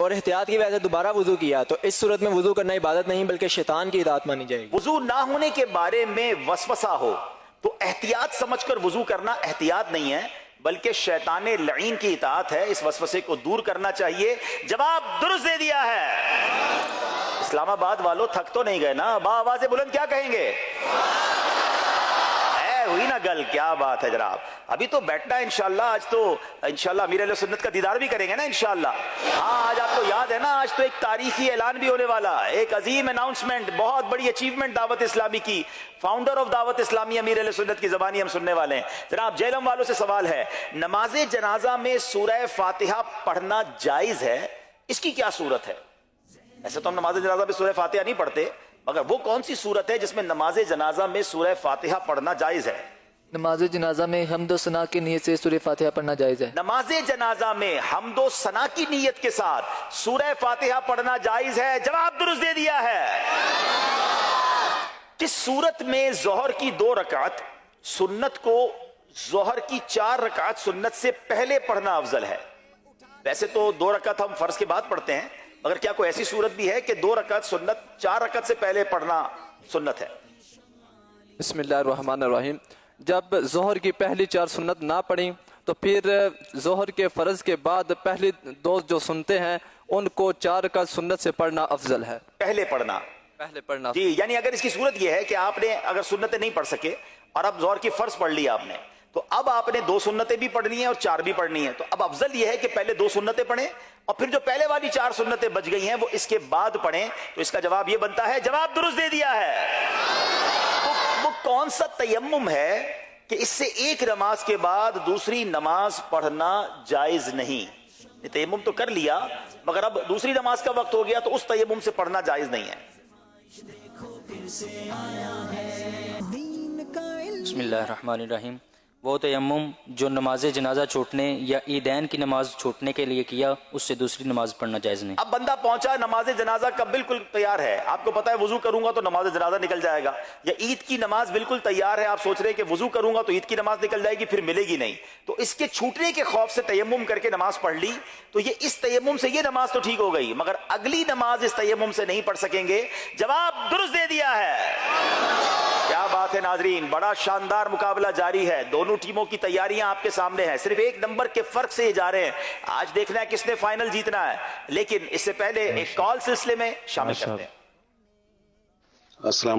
اور احتیاط کی وجہ سے دوبارہ وضو کیا تو اس صورت میں وضو کرنا عبادت نہیں بلکہ شیطان کی اطاعت مانی جائے گی۔ وضو نہ ہونے کے بارے میں وسوسہ ہو تو احتیاط سمجھ کر وضو کرنا احتیاط نہیں ہے بلکہ شیطان لعین کی اطاعت ہے، اس وسوسے کو دور کرنا چاہیے۔ جواب درست دے دیا ہے۔ اسلام آباد والوں تھک تو نہیں گئے نا؟ با آواز بلند کیا کہیں گے؟ ہوئی نا گل؟ کیا بات ہے جناب، ابھی تو بیٹھنا ہے انشاءاللہ۔ آج تو انشاءاللہ امیر اہل سنت کا دیدار بھی کریں گے نا انشاءاللہ۔ ہاں آج آپ کو یاد ہے نا، آج تو ایک تاریخی اعلان بھی ہونے والا، ایک عظیم اناؤنسمنٹ، بہت بڑی اچیومنٹ دعوت اسلامی کی، فاؤنڈر آف دعوت اسلامی امیر اہل سنت کی زبانی ہم سننے والے ہیں۔ جناب جہلم والوں سے سوال ہے، نماز جنازہ میں سورہ فاتحہ پڑھنا جائز ہے؟ اس کی کیا صورت ہے؟ ایسے تو ہم نماز جنازہ میں سورہ فاتحہ نہیں پڑھتے، مگر وہ کون سی صورت ہے جس میں نماز جنازہ میں سورہ فاتحہ پڑھنا جائز ہے؟ نماز جنازہ میں حمد و ثنا کی نیت سے سورہ فاتحہ پڑھنا جائز ہے۔ نماز جنازہ میں حمد و ثنا کی نیت کے ساتھ سورہ فاتحہ پڑھنا جائز ہے۔ جواب درست دے دیا ہے۔ کس صورت میں ظہر کی 2 رکعت سنت کو ظہر کی 4 رکعت سنت سے پہلے پڑھنا افضل ہے؟ ویسے تو 2 رکعت ہم فرض کے بعد پڑھتے ہیں، مگر کیا کوئی ایسی صورت بھی ہے کہ 2 رکعت سنت 4 رکعت سے پہلے پڑھنا سنت ہے؟ بسم اللہ الرحمن الرحیم۔ جب ظہر کی پہلی 4 سنت نہ پڑھیں تو پھر ظہر کے فرض کے بعد پہلی 2 جو سنتے ہیں ان کو 4 رکعت سنت سے پڑھنا افضل ہے۔ پہلے پڑھنا، پہلے پڑھنا جی، یعنی اگر اس کی صورت یہ ہے کہ آپ نے اگر سنتیں نہیں پڑھ سکے اور اب ظہر کی فرض پڑھ لی آپ نے، تو اب آپ نے 2 سنتیں بھی پڑھنی ہیں اور 4 بھی پڑھنی ہیں، تو اب افضل یہ ہے کہ پہلے 2 سنتیں پڑھیں اور پھر جو پہلے والی 4 سنتیں بچ گئی ہیں وہ اس کے بعد پڑھیں۔ تو اس کا جواب یہ بنتا ہے، جواب درست دے دیا ہے۔ وہ کون سا تیمم ہے کہ اس سے ایک نماز کے بعد دوسری نماز پڑھنا جائز نہیں؟ تیمم تو کر لیا مگر اب دوسری نماز کا وقت ہو گیا تو اس تیمم سے پڑھنا جائز نہیں ہے۔ بسم اللہ الرحمن الرحیم۔ وہ تیمم جو نماز جنازہ چھوٹنے یا عیدین کی نماز چھوٹنے کے لیے کیا، اس سے دوسری نماز پڑھنا جائز نہیں۔ اب بندہ پہنچا نماز جنازہ کا بالکل تیار ہے، آپ کو پتا ہے وضو کروں گا تو نماز جنازہ نکل جائے گا، یا عید کی نماز بالکل تیار ہے، آپ سوچ رہے ہیں کہ وضو کروں گا تو عید کی نماز نکل جائے گی پھر ملے گی نہیں، تو اس کے چھوٹنے کے خوف سے تیمم کر کے نماز پڑھ لی، تو یہ اس تیمم سے یہ نماز تو ٹھیک ہو گئی مگر اگلی نماز اس تیمم سے نہیں پڑھ سکیں گے۔ جواب درست دے دیا ہے۔ کیا بات ہے ناظرین، بڑا شاندار مقابلہ جاری ہے، دونوں ٹیموں کی تیاریاں آپ کے سامنے ہیں، صرف 1 نمبر کے فرق سے یہ جا رہے ہیں۔ آج دیکھنا ہے کس نے فائنل جیتنا ہے، لیکن اس سے پہلے ایک کال سلسلے میں شامل کرتے ہیں۔ السلام